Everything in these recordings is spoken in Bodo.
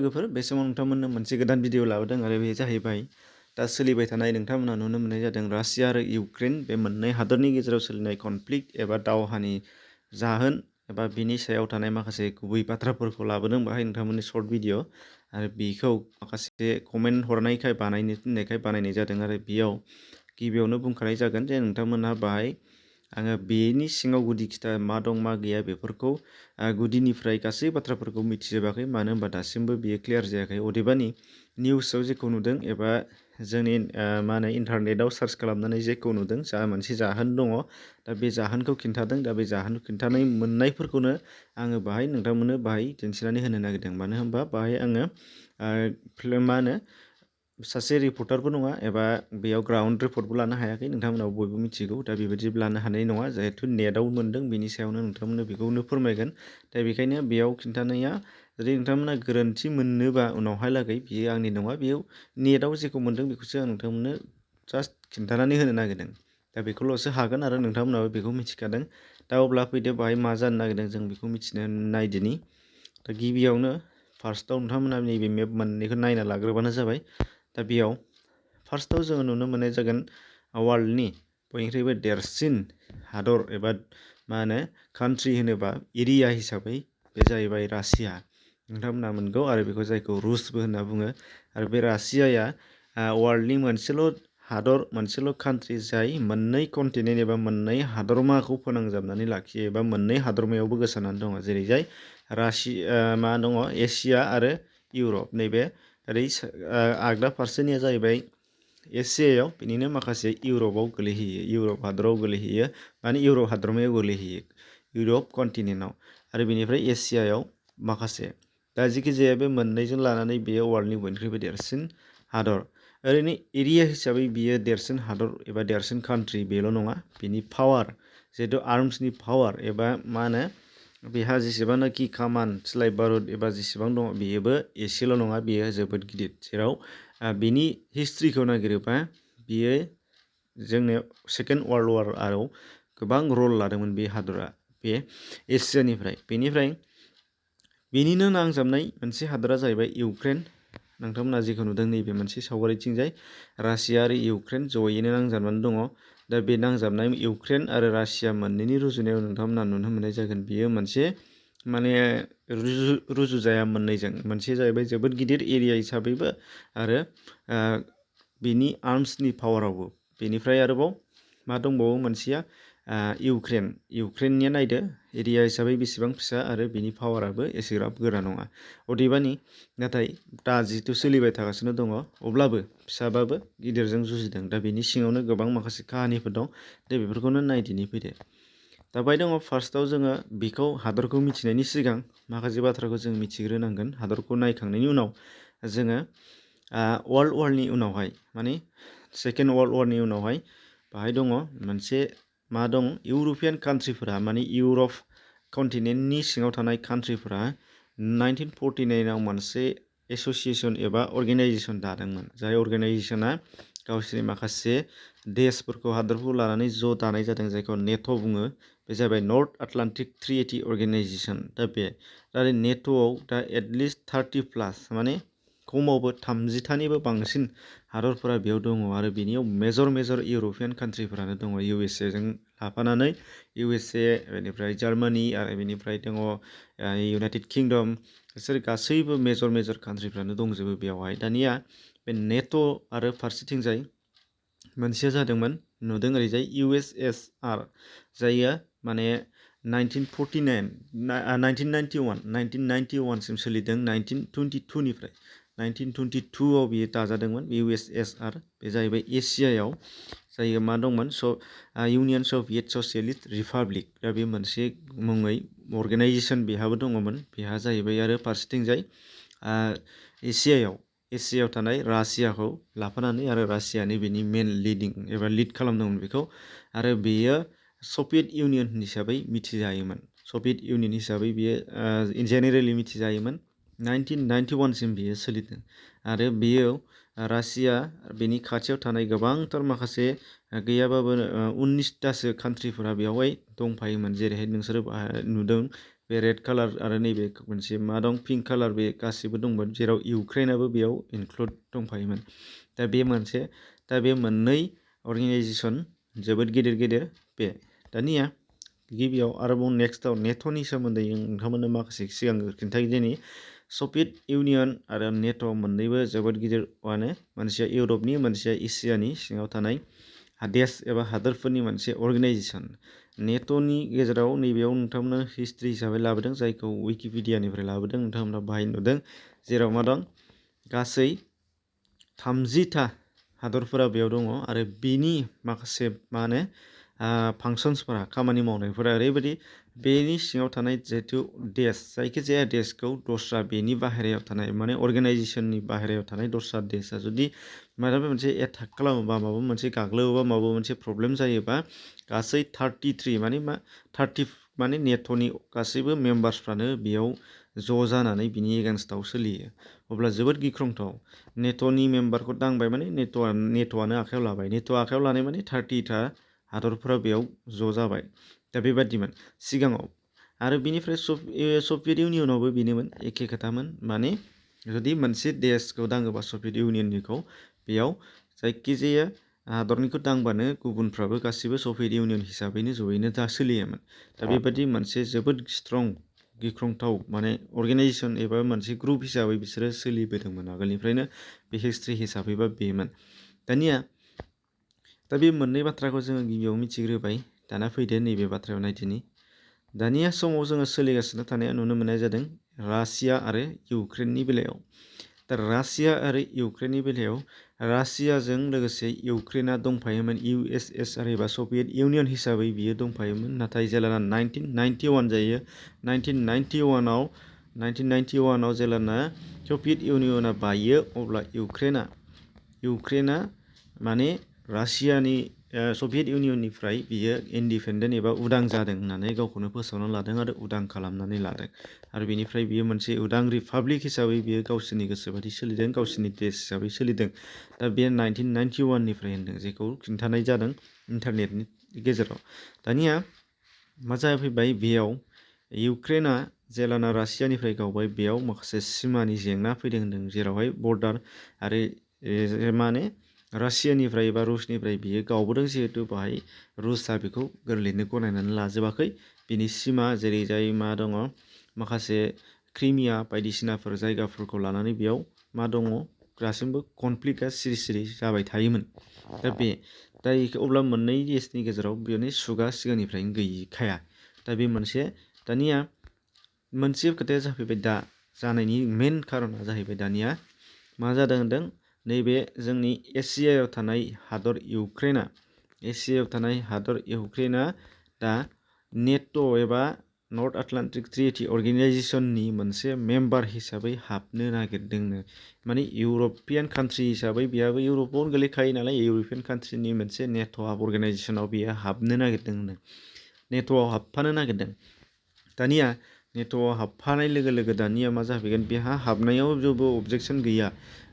लोगोफोर बे समाव नोंथांमोननो मोनसे गोदान भिडिअ लाबोदों आरो बे जाहैबाय दा सोलिबाय थानाय नोंथांमोना नुनो मोननाय जादों रासिया आरो इउक्रेन बे मोननै हादरनि गेजेराव सोलिनाय कनफ्लिक्ट एबा दावहानि जाहोन एबा बिनि सायाव थानाय माखासे गुबै बाथ्राफोरखौ लाबोदों बाहाय नोंथांमोननि शर्ट भिडिअ आरो बेखौ माखासे कमेन्ट हरनायखाय बानायनो थिननायखाय बानायनाय जादों आरो बेयाव गिबियावनो बुंखानाय जागोन जे नोंथांमोनहा बाहाय आङो बेनि सिङाव गुदि खिथा मा दं मा गैया बेफोरखौ गुदिनिफ्राय गासै बाथ्राफोरखौ मिथिजोबाखै मानो होनबा दासिमबो बियो क्लियार जायाखै अदेबानि निउसाव जेखौ नुदों एबा जोंनि मा होनो इन्टारनेटआव सार्च खालामनानै जेखौ नुदों जा मोनसे जाहोन दङ दा बे जाहोनखौ खिन्थादों दा बे जाहोन खिन्थानाय मोननायफोरखौनो आङो बाहाय नोंथांमोननो बाहाय दिन्थिनानै होनो नागिरदों मानो होनबा बाहाय आङो मा होनो सासे रिपर्टारबो नङा एबा बेयाव ग्राउन्ड रिपर्टबो लानो हायाखै नोंथांमोनाव बयबो मिथिगौ दा बेबायदि लानो हानाय नङा जिहेथु नेटआव मोन्दों बेनि सायावनो नोंथांमोननो बेखौनो फोरमायगोन दा बेखायनो बेयाव खिन्थानाया जुदि नोंथांमोना गोरोन्थि मोननोबा उनावहालागै बियो आंनि नङा बेयाव नेटआव जेखौ मोन्दों बेखौसो आं नोंथांमोननो जास्ट खिन्थानानै होनो नागिरदों दा बेखौल'सो हागोन आरो नोंथांमोनाबो बेखौ मिथिखादों दा अब्ला फैदो बाहाय मा जानो नागिरदों जों बेखौ मिथिनो नायदिनि दा गिबियावनो फार्स्टआव नोंथांमोना नैबे मेप मोननैखौ नायना लाग्रोबानो जाबाय दा बेयाव फार्स्टआव जोङो नुनो मोननाय जागोन वर्ल्डनि बयनिख्रुइबो देरसिन हादर एबा मा होनो कान्ट्रि होनोबा एरिया हिसाबै बे जाहैबाय रासिया नोंथांमोना मोनगौ आरो बेखौ जायखौ रुसबो होनना बुङो आरो बे रासियाया वर्ल्डनि मोनसेल' हादर मोनसेल' कान्ट्रि जाय मोननै कन्टिनेन्ट एबा मोननै हादरमाखौ फोनांजाबनानै लाखियो एबा मोननै हादरमायावबो गोसारनानै दङ जेरैजाय मा दङ एसिया आरो इउरप नैबे ओरै आगदा फारसेनिया जाहैबाय एसियायाव बिनिनो माखासे इउरपआव गोलैहैयो इउरप हादराव गोलैहैयो माने इउरप हादरमायाव गोलैहैयो इउरप कन्टिनेन्टआव आरो बेनिफ्राय एसियायाव माखासे दा जेखि जाया बे मोननैजों लानानै बेयो वर्ल्डनि बयनिख्रुइबो देरसिन हादर ओरैनो एरिया हिसाबै बियो देरसिन हादर एबा देरसिन कान्ट्रि बेल' नङा बिनि पावार जिहेतु आर्मसनि पावार एबा मा होनो बेहा जेसेबांनाखि कामान सिलाय बारुद एबा जेसेबां दङ बेयोबो एसेल' नङा बेयो जोबोद गिदिर जेराव बिनि हिस्ट्रिखौ नागिरोबा बियो जोंनो सेकेन्ड वार्ल्ड वारआव गोबां रल लादोंमोन बे हादरा बे एसियानिफ्राय बेनिफ्राय बेनिनो नांजाबनाय मोनसे हादरा जाहैबाय इउक्रेन नोंथांमोना जेखौ नुदों नैबे मोनसे सावगारिथिंजाय रासिया आरो इउक्रेन जयैनो नांजाबनानै दङ दा बे नांजाबनाय इउक्रेन आरो रासिया मोननैनि रुजुनायाव नोंथांमोना नुनो मोननाय जागोन बियो मोनसे माने रुजुजाया मोननैजों मोनसे जाहैबाय जोबोद गिदिर एरिया हिसाबैबो आरो बिनि आर्मसनि पावारावबो बेनिफ्राय आरोबाव मा दंबावो मोनसेया इउक्रेननिया नायदो एरिया हिसाबै बेसेबां फिसा आरो बिनि पावाराबो एसेग्राब गोरा नङा अदेबानि नाथाय दा जिहेतु सोलिबाय थागासिनो दङ अब्लाबो फिसाबाबो गिदिरजों जुजिदों दा बेनि सिङावनो गोबां माखासे काहानिफोर दं दा बेफोरखौनो नायदिनि फैदो दा बाय दङ फार्स्टआव जोङो बेखौ हादरखौ मिथिनायनि सिगां माखासे बाथ्राखौ जों मिथिग्रोनांगोन हादरखौ नायखांनायनि उनाव जोङो वर्ल्ड वारनि उनावहाय माने सेकेन्ड वर्ल्ड वारनि उनावहाय बाहाय दङ मोनसे मा दं इउरपियान कान्ट्रिफोरा माने इउरप कन्टिनेन्टनि सिङाव थानाय कान्ट्रिफोरा 1949आव मोनसे एस'सियेसन एबा अर्गेनाइजेसन दादोंमोन जाय अर्गेनाइजेसना गावसोरनि माखासे देशफोरखौ हादरफोरखौ लानानै ज' दानाय जादों जायखौ नेट' बुङो बे जाबाय नर्थ आटलान्टिक ट्रिएटि अर्गेनाइजेसन दा बे दा नेट'आव दा एटलिस्ट 30+ माने खमावबो 30थानिबो बांसिन हादरफोरा बेयाव दङ आरो बेनियाव मेजर इउरपियान कान्ट्रिफोरानो दङ इउएसएजों लाफानानै इउएसए बेनिफ्राय जार्मानि आरो बेनिफ्राय दङ इउनाइटेड किंडम बिसोर गासैबो मेजर कान्ट्रिफ्रानो दंजोबो बेयावहाय दानिया बे नेट' आरो फारसेथिंजाय मोनसेया जादोंमोन नुदों ओरैजाय इउएसएसआर जायआ माने 1991 सिम सोलिदों 1922निफ्राय 1922आव बियो दाजादोंमोन इउएसएसआर बे जाहैबाय एसियायाव जायो मा दंमोन इउनियन सभियेट ससियेलिस्ट रिपाब्लिक दा बे मोनसे मुङै अर्गेनाइजेसन बेहाबो दङमोन बेहा जाहैबाय आरो फारसेथिंजाय एसियायाव थानाय रासियाखौ लाफानानै आरो रासियानि बेनि मेन लिड खालामदोंमोन बेखौ आरो बेयो सभियेट इउनियन हिसाबै मिथिजायोमोन सभियेट इउनियन हिसाबै बियो जेनेरेलि मिथिजायोमोन 1991 सिम बियो सोलिदों आरो बेयो रासिया बेनि खाथियाव थानाय गोबांथार माखासे गैयाबाबो 19थासो कान्ट्रिफोरा बेवहाय दंफायोमोन जेरैहाय नोंसोरो नुदों बे रेड कालार आरो नैबे मोनसे मा दं पिंक कालार बे गासिबो दंमोन जेराव इउक्रेनाबो बेयाव इनक्लुड दंफायोमोन दा बे मोनसे दा बे मोननै अर्गेनाइजेसन जोबोद गिदिर गिदिर बे दानिया गिबियाव आरोबाव नेक्स्टआव नेट'नि सोमोन्दै नोंथांमोननो माखासे सिगां खिन्थायो दिनै सभियेट इउनियन आरो नेट' मोननैबो जोबोद गिदिरआनो मोनसेया इउरपनि मोनसेया एसियानि सिङाव थानाय देश एबा हादोरफोरनि मोनसे अर्गेनाइजेसन नेट'नि गेजेराव नैबेयाव नोंथांमोना हिस्ट्रि हिसाबै लाबोदों जायखौ विकिपिडियानिफ्राय लाबोदों नोंथांमोना बाहाय नुदों जेराव मा दं गासै 30टा हादरफोरा बेयाव दङ आरो बिनि माखासे मा होनो फांसन्सफोरा खामानि मावनायफोरा ओरैबायदि बेनि सिङाव थानाय जिहेथु देश जायखिजाया देशखौ दस्रा बेनि बाहेरायाव थानाय माने अर्गेनाइजेसननि बाहेरायाव थानाय दस्रा देशा जुदि माबा मोनसे एटाक खालामोबा माबा मोनसे गाग्लोबोबा माबा मोनसे प्रब्लेम जायोबा गासै 33 माने मा 30 माने नेट'नि गासैबो मेम्बार्सफ्रानो बेयाव ज' जानानै बिनि एगेन्स्टआव सोलियो अब्ला जोबोद गिख्रंथाव नेट'नि मेम्बारखौ दांबाय माने नेट'आनो आखायाव लाबाय नेट' आखायाव लानाय माने 30टा हादरफोरा बेयाव ज' जाबाय दा बेबादिमोन सिगाङाव आरो बिनिफ्राय सभियेट इउनियनावबो बेनोमोन एखे खोथामोन माने जुदि मोनसे देशखौ दाङोबा सभियेट इउनियननिखौ बेयाव जायखिजाया हादरनिखौ दांबानो गुबुनफ्राबो गासिबो सभियेट इउनियन हिसाबैनो जयैनो दा सोलियोमोन दा बेबादि मोनसे जोबोद स्ट्रं गिख्रंथाव माने अर्गेनाइजेसन एबा मोनसे ग्रुप हिसाबै बिसोरो सोलिबोदोंमोन आगोलनिफ्रायनो बे हिस्ट्रि हिसाबैबा बेमोन दानिया दा बे मोननै बाथ्राखौ जोङो गिबियाव मिथिग्रोबाय दाना फैदो नैबे बाथ्रायाव नायदिनि दानिया समाव जोङो सोलिगासिनो थानाया नुनो मोननाय जादों रासिया आरो इउक्रेननि बेलायाव दा रासिया आरो इउक्रेननि बेलायाव रासियाजों लोगोसे इउक्रेना दंफायोमोन USSR एबा सभियेट इउनियन हिसाबै बियो दंफायोमोन नाथाय जेब्ला 1991 जायो 1991आव जेब्लाना सभियेट इउनियना बायो अब्ला इउक्रेना माने रासियानि सभियेट इउनियननिफ्राय बियो इन्डिपेन्डेन्ट एबा उदां जादों होननानै गावखौनो फोसावना लादों आरो उदां खालामनानै लादों आरो बेनिफ्राय बियो मोनसे उदां रिपाब्लिक हिसाबै बियो गावसोरनि गोसोबादि सोलिदों गावसोरनि देश हिसाबै सोलिदों दा बे 1991निफ्राय होनदों जेखौ खिन्थानाय जादों इन्टारनेटनि गेजेराव दानिया मा जाफैबाय बेयाव इउक्रेना जेलाना रासियानिफ्राय गावबाय बेयाव माखासे सिमानि जेंना फैदों होनदों जेरावहाय बर्डार आरो माने रासियानिफ्राय एबा रुसनिफ्राय बियो गावबोदों जिहेतु बाहाय रुसआ बेखौ गोरलैनो गनायनानै लाजोबाखै बिनि सिमा जेरै जाय मा दङ माखासे क्रिमिया बायदिसिनाफोर जायगाफोरखौ लानानै बेयाव मा दङ दासिमबो कनफ्लिक्टआ सिरि जाबाय थायोमोन दा अब्ला मोननै देशनि गेजेराव बेनि सुगा सिगांनिफ्रायनो गैखाया दा बे मोनसे दानिया मोनसे खोथाया जाफैबाय दा जानायनि मेन खारना जाहैबाय दानिया मा जादों होनदों नैबे जोंनि एसियायाव थानाय हादर इउक्रेना दा नेट' एबा नर्थ आटलान्टिक ट्रिटि अर्गेनाइजेसननि मोनसे मेम्बार हिसाबै हाबनो नागिरदोंनो माने इउरपियान कान्ट्रि हिसाबै बेयाबो इउरपआवनो गोलैखायो नालाय इउरपियान कान्ट्रिनि मोनसे नेट' अर्गेनाइजेसनाव बेयो हाबनो नागिरदोंनो नेट'आव हाबफानो नागिरदों दानिया नेट'आव हाबफानाय लोगो लोगो दानिया मा जाफैगोन बेहा हाबनायाव जेबो अबजेक्सन गैया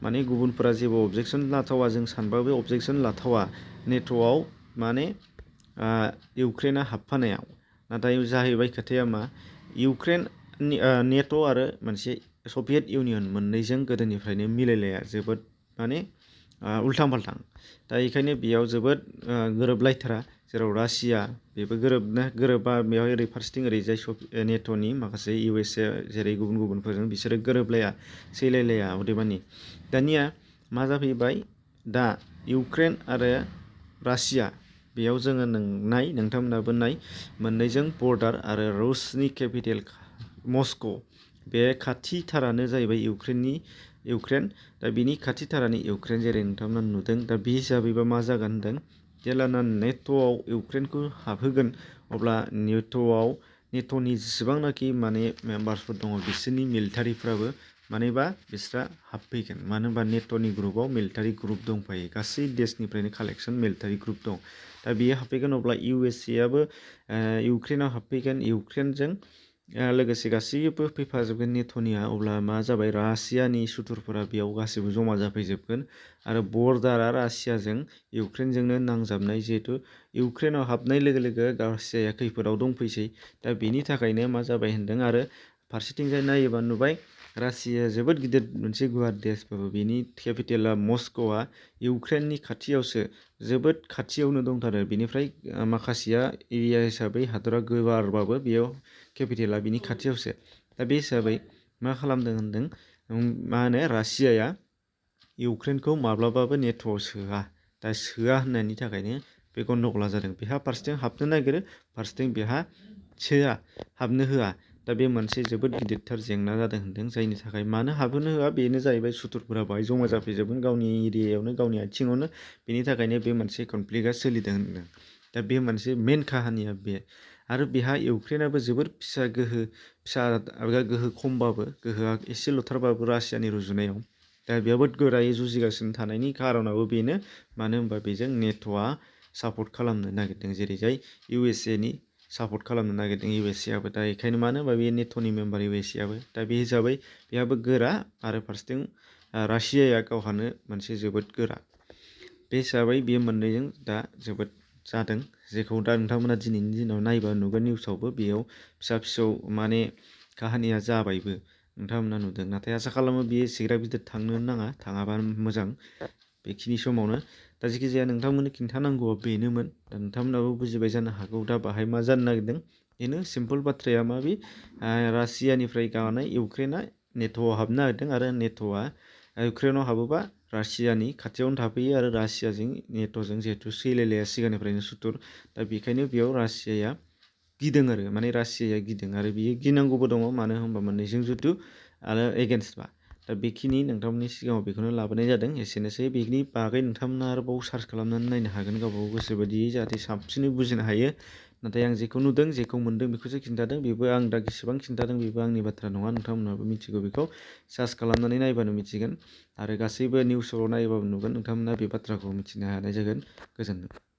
माने गुबुनफोरा जेबो अबजेक्सन लाथावा जों सानबाबो अबजेक्सन लाथावा नेट'आव माने इउक्रेना हाबफानायाव नाथाय जाहैबाय खोथाया मा इउक्रेननि नेट' आरो मोनसे सभियेट इउनियन मोननैजों गोदोनिफ्रायनो मिलायलाया जोबोद माने उल्थां फाल्थां दा बेखायनो बेयाव जोबोद गोरोबलायथारा जेराव रासिया बेबो गोरोबा बेयाव ओरै फारसेथिं ओरैजाय नेट'नि माखासे USA जेरै गुबुनफोरजों बिसोरो गोरोबलाया सैलायलाया अदेबानि दानिया मा जाफैबाय दा इउक्रेन आरो रासिया बेयाव जोङो नोंथांमोनाबो नाय मोननैजों बर्डार आरो रुसनि केपिटेल मस्क' बे खाथिथारानो जाहैबाय इउक्रेन दा बिनि खाथिथारानि इउक्रेन जेरै नोंथांमोना नुदों दा बे हिसाबैबा मा जागोन होनदों जेलाना नेट'आव इउक्रेनखौ हाबहोगोन अब्ला नेट'नि जेसेबांनाखि माने मेम्बार्सफोर दङ बिसोरनि मिलिटारिफ्राबो मानेबा बिस्रा हाबफैगोन मानो होनबा नेट'नि ग्रुपआव मिलिटारि ग्रुप दंफायो गासै देशनिफ्रायनो कालेक्सन मिलिटारि ग्रुप दं दा बियो हाबफैगोन अब्ला USAआबो इउक्रेनाव हाबफैगोन इउक्रेनजों लोगोसे गासैबो फैफाजोबगोन नेट'निया, अब्ला मा जाबाय रासियानि सुथुरफोरा बेयाव गासैबो जमा जाफैजोबगोन आरो बर्डारा रासियाजों इउक्रेनजोंनो नांजाबनाय, जिहेथु इउक्रेनाव हाबनाय लोगो लोगो रासियाया खैफोदाव दंफैसै। दा बेनि थाखायनो मा जाबाय होनदों, आरो फारसेथिंजाय नायोबा नुबाय रासियाया जोबोद गिदिर मोनसे गुवार देशबाबो बेनि केपिटेला मस्क'आ इउक्रेननि खाथियावसो, जोबोद खाथियावनो दंथारो। बेनिफ्राय माखासेया एरिया हिसाबै हादरा गुवारबाबो बेयाव केपिटेला बिनि खाथियावसो। दा बे हिसाबै मा खालामदों होनदों, मा होनो रासियाया इउक्रेनखौ माब्लाबाबो नेट'आव सोआ। दा सोआ होननायनि थाखायनो बे गन्दगला जादों। बेहा फारसेथिं हाबनो नागिरो, फारसेथिं बेहा सोआ, हाबनो होआ। दा बे मोनसे जोबोद गिदिरथार जेंना जादों होनदों, जायनि थाखाय मानो हाबहोनो होआ बेनो जाहैबाय सुथुरफोरा बाहाय जमा जाफैजोबगोन गावनि एरियायावनो, गावनि आथिङावनो। बेनि थाखायनो बे मोनसे कनफ्लिक्टआ सोलिदों होनदों। दा बे मोनसे मेन काहानिया बे। आरो बेहा इउक्रेनाबो जोबोर फिसा गोहो खमबाबो, गोहोआ एसेल'थारबाबो रासियानि रुजुनायाव, दा जोबोद गोरायै जुजिगासिनो थानायनि खारनाबो बेनो। मानो होनबा बेजों नेट'आ सापर्ट खालामनो नागिरदों, जेरैजाय नि सापर्ट खालामनो नागिरदों आबो। दा बेखायनो मानो होनबा बे नेट'नि मेम्बार आबो। दा बे हिसाबै बेहाबो गोरा, आरो फारसेथिं रासियाया गावहानो मोनसे जोबोद गोरा। बे हिसाबै बे मोननैजों दा जोबोद जादों, जेखौ दा नोंथांमोना दिनैनि दिनाव नायबा नुगोन निउसावबो, बेयाव फिसा फिसौ माने काहानिया जाबायबो, नोंथांमोना नुदों। नाथाय आसा खालामो बेयो एसेग्राब गिदिर थांनो नाङा, थाङाबा मोजां बेखिनि समावनो। दा जेखिजाया नोंथांमोननो खिन्थानांगौआ बेनोमोन। दा नोंथांमोनाबो बुजिबाय जानो हागौ दा बाहाय मा जानो नागिरदों। बेनो सिम्पोल बाथ्राया मा, बे रासियानिफ्राय गानाय इउक्रेना नेट'आव हाबनो नागिरदों, आरो नेट'आ इउक्रेनाव हाबोबा रासियानि खाथियावनो थाफैयो, आरो रासियाजों नेट'जों जिहेथु सैलायलाया सिगांनिफ्रायनो सुथुर। दा बेखायनो बेयाव रासियाया गिदों, आरो माने रासियाया गिदों, आरो बियो गिनांगौबो दङ। मानो होनबा मोननैजों जुथु आरो एगेन्स्टबा। दा बेखिनि नोंथांमोननि सिगाङाव बेखौनो लाबोनाय जादों। एसेनोसै, बेनि बागै नोंथांमोना आरोबाव सार्च खालामनानै नायनो हागोन गावबागाव गोसो बायदियै, जाहाथे साबसिनै बुजिनो हायो। नाथाय आं जेखौ नुदों, जेखौ मोन्दों बेखौसो खिन्थादों। बेबो आं दा जेसेबां खिन्थादों बेबो आंनि बाथ्रा नङा, नोंथांमोनाबो मिथिगौ बेखौ। सार्च खालामनानै नायबानो मिथिगोन, आरो गासैबो निउसाव नायबाबो नुगोन, नोंथांमोना बे बाथ्राखौ मिथिनो हानाय जागोन। गोजोन्थों।